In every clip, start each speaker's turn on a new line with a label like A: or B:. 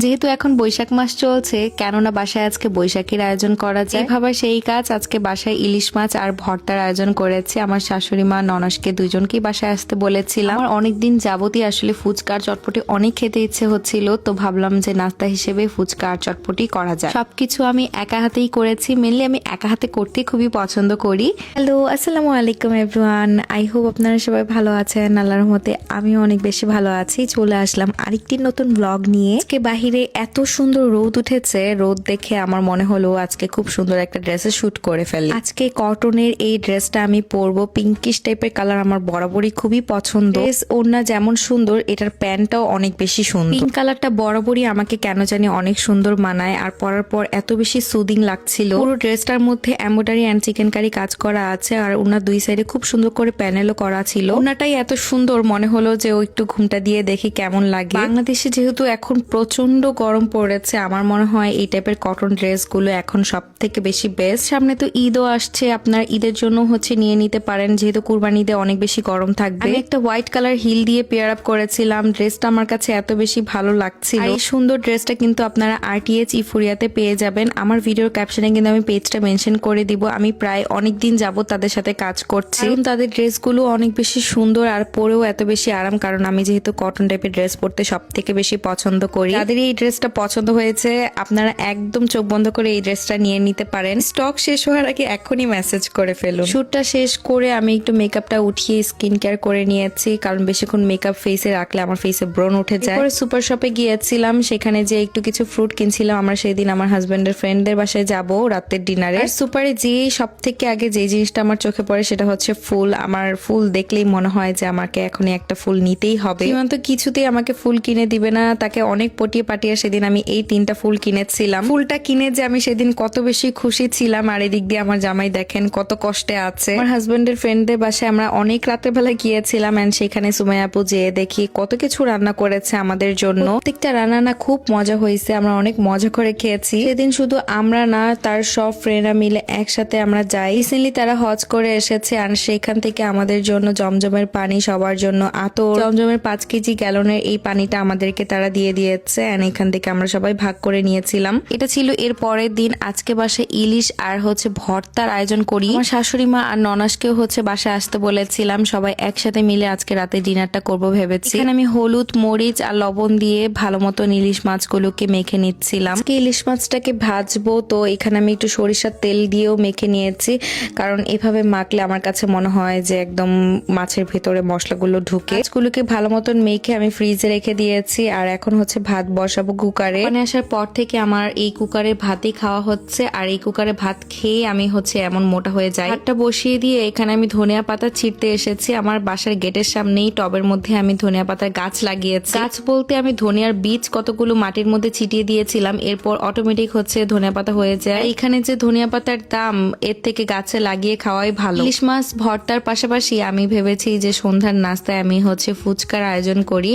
A: যেহেতু এখন বৈশাখ মাস চলছে, কেননা বাসায় আজকে বৈশাখীর আয়োজন করা যায়, ভাবা সেই কাজ আজকে বাসায় ইলিশ মাছ আর ভর্তার আয়োজন করেছে। আমার শাশুড়ি মা ননসকে দুইজনকেই বাসায় আসতে বলেছিলাম। আমার অনেকদিন যাবতই আসলে ফুচকা আর চটপটি অনেক খেতে ইচ্ছে হচ্ছিল, তো ভাবলাম যে নাস্তা হিসেবে ফুচকা আর চটপটি করা যায়। সবকিছু আমি একা হাতেই করেছি, মেনলি আমি একা হাতে করতে খুবই পছন্দ করি। হ্যালো, আসসালামু আলাইকুম এভরিওয়ান, আই হোপ আপনারা সবাই ভালো আছেন। আল্লাহর রহমতে আমিও অনেক বেশি ভালো আছি। চলে আসলাম আরেকটি নতুন ব্লগ নিয়ে। আজকে বাহিরে এত সুন্দর রোদ উঠেছে, রোদ দেখে আমার মনে হলো আজকে খুব সুন্দর একটা ড্রেসে শুট করে ফেলি। আজকে কটনের এই ড্রেসটা আমি পরবো, পিঙ্কিশ টাইপের কালার আমার বরাবরই খুবই পছন্দ। ড্রেস ওড়না যেমন সুন্দর, এটার প্যান্টটাও অনেক বেশি সুন্দর। পিঙ্ক কালারটা বরাবরই আমাকে কেন জানি অনেক সুন্দর মানায়, আর পরার পর এত বেশি সুদিং লাগছিল। পুরো ড্রেসটার মধ্যে এমব্রয়ডারি এন্ড চিকেন কারি কাজ করা আছে, আর ওনার দুই সাইডে খুব সুন্দর করে প্যানেলও করা ছিল। ওনাটাই এত সুন্দর মনে হলো যে ও একটু ঘুমটা দিয়ে দেখি কেমন লাগে। বাংলাদেশে যেহেতু এখন প্রচন্ড গরম পড়েছে, আমার মনে হয় এই টাইপের কটন ড্রেস গুলো এখন সব থেকে বেশি বেস্ট। সামনে তো ঈদও আসছে, আপনার ঈদের জন্য নিয়ে নিতে পারেন, যেহেতু কুরবানি ঈদে অনেক বেশি গরম থাকবে। আমি একটা হোয়াইট কালার হিল দিয়ে পেয়ার আপ করেছিলাম, ড্রেসটা আমার কাছে এত বেশি ভালো লাগছিল। এই সুন্দর ড্রেসটা কিন্তু আপনারা RTH ইফুরিয়াতে পেয়ে যাবেন। আমার ভিডিওর ক্যাপশনে কিন্তু আমি পেজটা মেনশন করে দিব। আমি প্রায় অনেকদিন যাবত তাদের সাথে কাজ করছি, তাদের ড্রেসগুলো অনেক বেশি সুন্দর আর পরেও এত বেশি আরাম, কারণ আমি যেহেতু কটন টাইপের ড্রেস পরতে সব থেকে বেশি পছন্দ করি। তাদের এই ড্রেসটা পছন্দ হয়েছে, আপনারা একদম চোখ বন্ধ করে এই ড্রেসটা নিয়ে নিতে পারেন। স্টক শেষ হওয়ার আগে এখনই মেসেজ করে ফেলুন। শুটটা শেষ করে আমি একটু মেকআপটা উঠিয়ে স্কিন কেয়ার করে নিয়েছি, কারণ বেশিক্ষণ মেকআপ ফেসে রাখলে আমার ফেসে ব্রন উঠে যায়। পরে সুপার শপে গিয়েছিলাম, সেখানে যে একটু কিছু ফ্রুট কিনছিলাম। আমরা সেদিন আমার হাজবেন্ডের ফ্রেন্ডদের বাসায় যাব রাতের ডিনারে। সুপারে যে সব থেকে আগে যে জিনিসটা আমার চোখে পড়ে সেটা হচ্ছে ফুল। আমার ফুল দেখলেই মনে হয় যে আমাকে এখনই একটা ফুল নিতেই হবে। সীমান্ত কিছুতেই আমাকে ফুল কিনে দিবে না, তাকে অনেক পটিয়ে পাটিয়ে সেদিন আমি এই 3টা ফুল কিনেছিলাম। ফুলটা কিনে যে আমি সেদিন কত বেশি খুশি ছিলাম, আর এদিক দিয়ে আমার জামাই দেখেন কত কষ্টে আছে। আমার হাজবেন্ডের ফ্রেন্ডদের বাসায় আমরা অনেক রাতের বেলা গিয়েছিলাম, এন্ড সেখানে সুমাইয়া আপু যেয়ে দেখি কত কিছু রান্না করেছে আমাদের জন্য। প্রত্যেকটা রান্না না খুব মজা হয়েছে, আমরা অনেক মজা করে খেয়েছি সেদিন। শুধু আমরা না, তার সব ফ্রেন্ডরা মিলে একসাথে আমরা যাই। রিসেন্টলি তারা হজ করে এসেছে, আর সেখান থেকে আমাদের জন্য জমজমের পানি, সবার জন্য আতর, জমজমের 5 কেজি গ্যালনের এই পানিটা আমাদেরকে তারা দিয়ে দিয়েছে, এন্ড এখান থেকে আমরা সবাই ভাগ করে নিয়েছিলাম। এটা ছিল এর পরের দিন। আজকে বাসায় ইলিশ আর ভর্তার আয়োজন করি। আমার শাশুড়ি মা আর ননাসকেও বাসায় আসতে বলেছিলাম, সবাই একসাথে মিলে আজকে রাতে ডিনারটা করব ভেবেছি। এখানে আমি হলুদ, মরিচ আর লবণ দিয়ে ভালো মতো ইলিশ মাছগুলোকে মেখে নিচ্ছিলাম। আজকে ইলিশ মাছটাকে ভাজবো, তো এখানে আমি একটু সরিষার তেল দিয়েও মেখে নিয়েছি, কারণ এভাবে মাখলে আমার কাছে মনে হয় যে একদম মাছের ভেতরে মশলাগুলো ঢুকে। মাছগুলোকে ভালো মতন মেখে আমি ফ্রিজে রেখে দিয়েছি, আর এখন ভাত বসাবো কুকারে। মানে আসার পর থেকে আমার এই কুকারে ভাতই খাওয়া হচ্ছে, আর এই কুকারে ভাত খেয়ে আমি এমন মোটা হয়ে যাই। ভাতটা বসিয়ে দিয়ে এখানে আমি ধনিয়া পাতা ছিঁড়তে এসেছি। আমার বাসার গেটের সামনেই টবের মধ্যে আমি ধনিয়া পাতার গাছ লাগিয়েছি। গাছ বলতে আমি ধনিয়ার বীজ কতগুলো মাটির মধ্যে ছিটিয়ে দিয়েছিলাম, এরপর অটোমেটিক ধনিয়া পাতা হয়ে যায়। এখানে যে ধনিয়া পাতার দাম, এর থেকে গাছে লাগিয়ে খাওয়াই ভালো। ইলিশ মাছ ভর্তার পাশাপাশি আমি ভেবেছি যে সন্ধ্যার নাস্তায় আমি ফুচকার আয়োজন করি।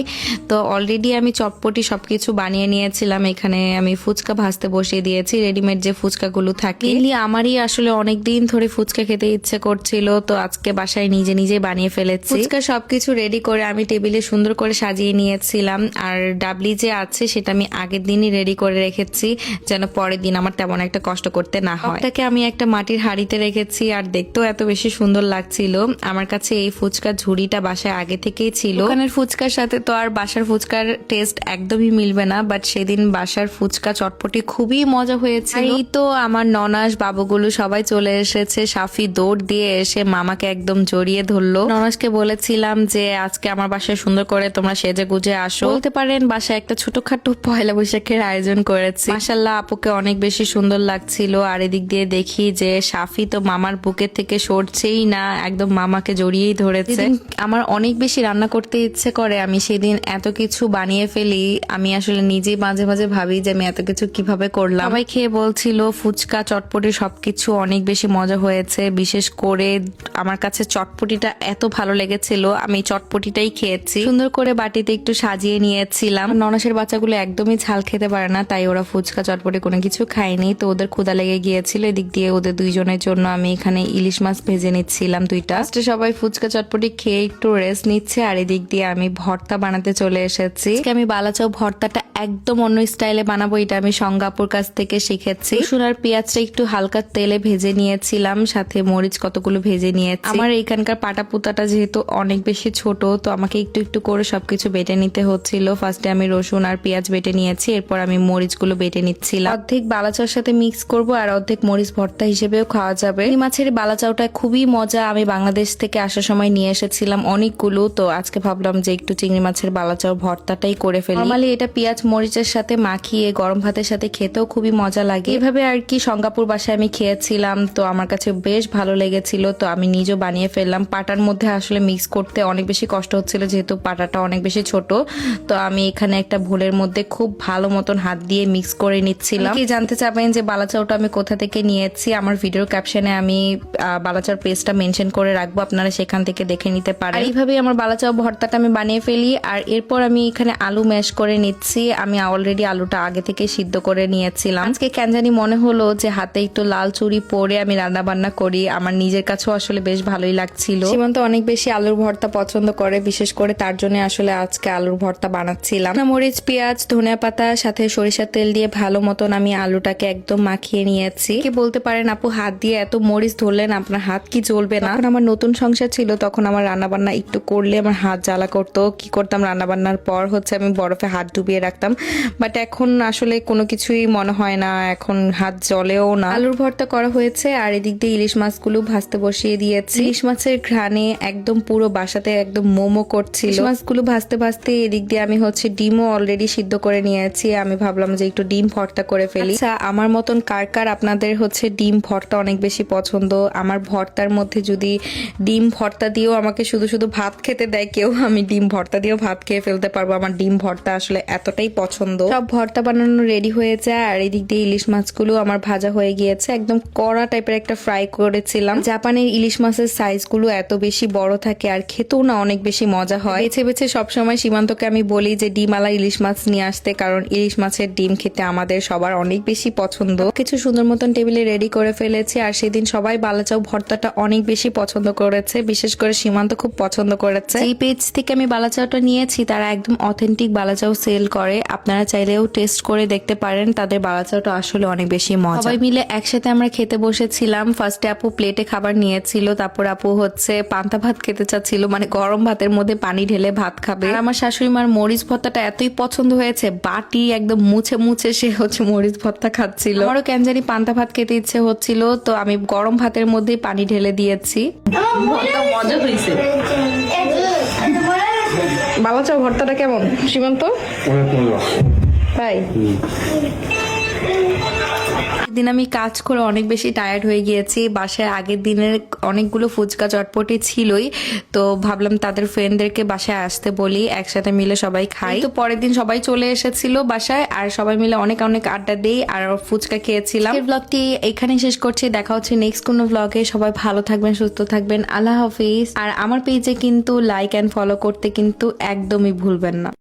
A: তো অলরেডি আমি চটপটি সবকিছু বানিয়ে নিয়েছিলাম। এখানে আমি ফুচকা ভাজতে বসিয়ে দিয়েছি, রেডিমেড যে ফুচকাগুলো থাকে। আমারই আসলে অনেকদিন ধরে ফুচকা খেতে ইচ্ছে করছিল, তো আজকে বাসায় নিজে নিজে বানিয়ে ফেলেছি। ফুচকা সবকিছু রেডি করে আমি টেবিলে সুন্দর করে সাজিয়ে নিয়েছিলাম, আর ডাবলি যে আছে সেটা আমি আগের দিনই রেডি করে রেখেছি, যেন পরের দিন আমার তেমন একটা কষ্ট করতে না হয়। ওটাকে আমি একটা মাটির হাঁড়িতে রেখেছি, আর দেখতেও এত বেশি সুন্দর লাগছিল। আমার কাছে এই ফুচকার ঝুড়িটা বাসায় আগে থেকেই ছিল। ওখানের ফুচকার সাথে তো আর বাসার ফুচকার টেস্ট একদমই মিলবে না, বাট সেদিন বাসার ফুচকা চটপটি খুবই মজা হয়েছে। এই তো আমার ননাস বাবুগুলো সবাই চলে এসেছে। সাফি দৌড় দিয়ে এসে মামাকে একদম জড়িয়ে ধরলো। ননাসকে বলেছিলাম যে আজকে আমার বাসায় সুন্দর করে তোমরা সেজে গুজে আসো। বলতে পারেন বাসায় একটা ছোটখাটো পয়লা বৈশাখের আয়োজন করেছি। মাশাআল্লাহ, আপুকে অনেক বেশি সুন্দর লাগছিল। আর এদিক দিয়ে দেখি যে সাফি তো মামার বুকের থেকে সরছেই না, একদম মামাকে জড়িয়েই ধরেছে। আমার অনেক বেশি রান্না করতে ইচ্ছে করে, আমি সেদিন এত কিছু বানিয়ে ফেলি। আমি আসলে নিজেই মাঝে মাঝে ভাবি যে আমি এত কিছু কিভাবে করলাম। সবাই খেয়ে বলছিল ফুচকা চটপটি সবকিছু অনেক বেশি মজা হয়েছে। বিশেষ করে আমার কাছে চটপটিটা এত ভালো লেগেছিল, আমি চটপটিটাই খেয়েছি। সুন্দর করে বাটিতে একটু সাজিয়ে নিয়েছিলাম। ননাসের বাচ্চাগুলো একদমই ঝাল খেতে পারে না, তাই ওরা ফুচকা চটপটি কোনো কিছু খায়নি, তো ওদের ক্ষুধা লেগে গিয়েছিল। এদিক দিয়ে ওদের দুইজনের জন্য আমি এখানে ইলিশ মাছ ভেজে নিচ্ছিলাম 2টা। সবাই ফুচকা চটপটি খেয়ে একটু রেস্ট নিচ্ছে, আর এদিক দিয়ে আমি ভর্তা বানাতে চলে এসেছি। আমি বালাচাও ভর্তাটা একদম অন্য স্টাইলে বানাবো, এটা আমি সঙ্গাপুর কাছ থেকে শিখেছি। রসুন আর পেঁয়াজটা একটু হালকা তেলে ভেজে নিয়েছিলাম, সাথে মরিচ কতগুলো ভেজে নিয়েছি। আমার এখানকার পাটা পুতাটা যেহেতু অনেক বেশি ছোট, তো আমাকে একটু একটু করে সবকিছু বেটে নিতে হচ্ছিল। ফার্স্টে আমি রসুন আর পেঁয়াজ বেটে নিয়েছি, এরপর আমি মরিচগুলো বেটে নিচ্ছিলাম। অর্ধেক বালাচাওর সাথে মিক্স করব আর অর্ধেক মরিচ ভর্তা হিসেবেও খাওয়া যাবে। এই মাছের বালাচাওটা খুবই মজা, আমি বাংলাদেশ থেকে আসার সময় নিয়ে এসেছিলাম অনেকগুলো, তো আজকে ভাবলাম যে একটু চিংড়ি মাছের বালাচাও ভর্তাটাই করে ফেলি। নরমালি এটা পেঁয়াজ মরিচের সাথে মাখিয়ে গরম ভাতের সাথে খেতেও খুবই মজা লাগে। এভাবে আর কি সঙ্গাপুর বাসায় আমি খেয়েছিলাম, তো আমার কাছে বেশ ভালো লেগেছিল, তো আমি নিজেও বানিয়ে ফেললাম। পাটার মধ্যে আসলে মিক্স করতে অনেক বেশি কষ্ট হচ্ছিল, যেহেতু পাটাটা অনেক বেশি ছোট, তো আমি এখানে একটা ভুলের মধ্যে খুব ভালো মতন হাত দিয়ে মিক্স করে নিচ্ছিলাম। কি জানতে চাবেন যে বালাচাওটা আমি কোথা থেকে নিয়েছি, আমার ভিডিওর ক্যাপশনে আমি বালাচাওর পেজটা মেনশন করে রাখবো, আপনারা সেখান থেকে দেখে নিতে পারেন। এইভাবেই আমার বালাচাও ভর্তাটা আমি বানিয়ে ফেলি। আর এরপর আমি এখানে আলু ম্যাশ করে নিচ্ছি। আমি অলরেডি আলুটা আগে থেকে সিদ্ধ করে নিয়েছিলাম। আজকে কেন জানি মনে হলো যে হাতে একটু লাল চুড়ি পরে আমি রান্না বান্না করি, আমার নিজের কাছেও আসলে বেশ ভালোই লাগছিল। সীমান্ত অনেক বেশি আলুর ভর্তা পছন্দ করে, বিশেষ করে তার জন্য আসলে আজকে আলুর ভর্তা বানাচ্ছিলাম। মরিচ পেঁয়াজ ধনিয়া পাতা সাথে সরিষার তেল দিয়ে ভালো মতন আমি আলুটাকে একদম মাখিয়ে নিয়েছি। কি বলতে পারেন আপু, হাত দিয়ে এত মরিচ ধরলেন, আপনার হাত কি জ্বলবে না? যখন আমার নতুন সংসার ছিল তখন আমার রান্না বান্না একটু করলে আমার হাত জ্বালা করতো। কি করতাম, রান্না বান্নার পর হচ্ছে আমি বরফে হাত ডুবিয়ে রাখতাম, বাট এখন আসলে কোনো কিছুই মনে হয় না, এখন হাত জ্বলেও না। আলুর ভর্তা করা হয়েছে আর এদিক দিয়ে ইলিশ মাছগুলো ভাজতে বসিয়ে দিয়েছি। ইলিশ মাছের ঘ্রাণে একদম পুরো বাসাতে একদম মোমো করছিল। ইলিশ মাছগুলো ভাজতে ভাজতে এদিক দিয়ে আমি হচ্ছে ডিমও অলরেডি সিদ্ধ করে নিয়েছি। আমি ভাবলাম যে একটু ডিম ভর্তা করে ফেলি। আচ্ছা, আমার মতন কার কার আপনাদের হচ্ছে ডিম ভর্তা অনেক বেশি পছন্দ? আমার ভর্তার মধ্যে যদি ডিম ভর্তা দিয়েও আমাকে শুধু শুধু ভাত খেতে দেয় কেউ, আমি ডিম ভর্তা দিয়েও ভাত খেয়ে ফেলতে পারবো। আমার ডিম ভর্তা আসলে এতটাই পছন্দ। সব ভর্তা বানানো রেডি হয়ে যায় আর এদিক দিয়ে ইলিশ মাছগুলো আমার ভাজা হয়ে গিয়েছে, একদম কড়া টাইপের একটা ফ্রাই করেছিলাম। জাপানের ইলিশ মাছের সাইজগুলো এত বেশি বড় থাকে আর খেতেও না অনেক বেশি মজা হয়। বেছে বেছে সবসময় সীমান্তকে আমি বলি যে ডিমওয়ালা ইলিশ মাছ নিয়ে আসতে, কারণ ইলিশ মাছের ডিম খেতে আমাদের সবার অনেক বেশি পছন্দ। কিছু সুন্দর মতন টেবিলে রেডি করে ফেলেছি আর সেদিন সবাই বালাচাও ভর্তাটা অনেক বেশি পছন্দ করেছে, বিশেষ করে সীমান্ত খুব পছন্দ করেছে। এই পেজ থেকে আমি বালাচাওটা নিয়েছি, তারা একদম অথেন্টিক বালাচাও সেল করে, আপনারা চাইলেও টেস্ট করে দেখতে পারেন, তাদের বালাচাওটা আসলে অনেক বেশি মজা। সবাই মিলে একসাথে আমরা খেতে বসেছিলাম। ফার্স্টে আপু প্লেটে খাবার নিয়েছিল, তারপর আপু হচ্ছে পান্তা ভাত খেতে চাচ্ছিল, মানে গরম ভাতের মধ্যে পানি ঢেলে ভাত খাবে। আর আমার শাশুড়ি মার মরিচ ভর্তাটা এতই পছন্দ হয়েছে, বাটি একদম মুছে মুছে সে হচ্ছে মরিচ ভর্তা খাচ্ছিল। আমারও কেন জানি পান্তা ভাত খেতে ইচ্ছে হচ্ছিল, তো আমি গরম ভাতের মধ্যেই পানি ঢেলে দিয়েছি।
B: মজা হয়েছে।
A: বালাচাও ভর্তাটা কেমন সীমান্ত? তাই দিন আমি কাজ করে অনেক বেশি টায়ার্ড হয়ে গিয়েছি। বাসায় আগের দিনের অনেকগুলো ফুচকা চটপটি ছিলই, তো ভাবলাম তাদের ফ্রেন্ডদেরকে বাসায় আসতে বলি, একসাথে মিলে সবাই খাই। তো পরের দিন সবাই চলে এসেছিল বাসায় আর সবাই মিলে অনেক অনেক আড্ডা দেই আর ফুচকা খেয়েছিলাম। এই ব্লগটি এখানে শেষ করছি, দেখা হচ্ছে নেক্সট কোনো ব্লগে। সবাই ভালো থাকবেন, সুস্থ থাকবেন, আল্লাহ হাফিজ। আর আমার পেজে কিন্তু লাইক এন্ড ফলো করতে কিন্তু একদমই ভুলবেন না।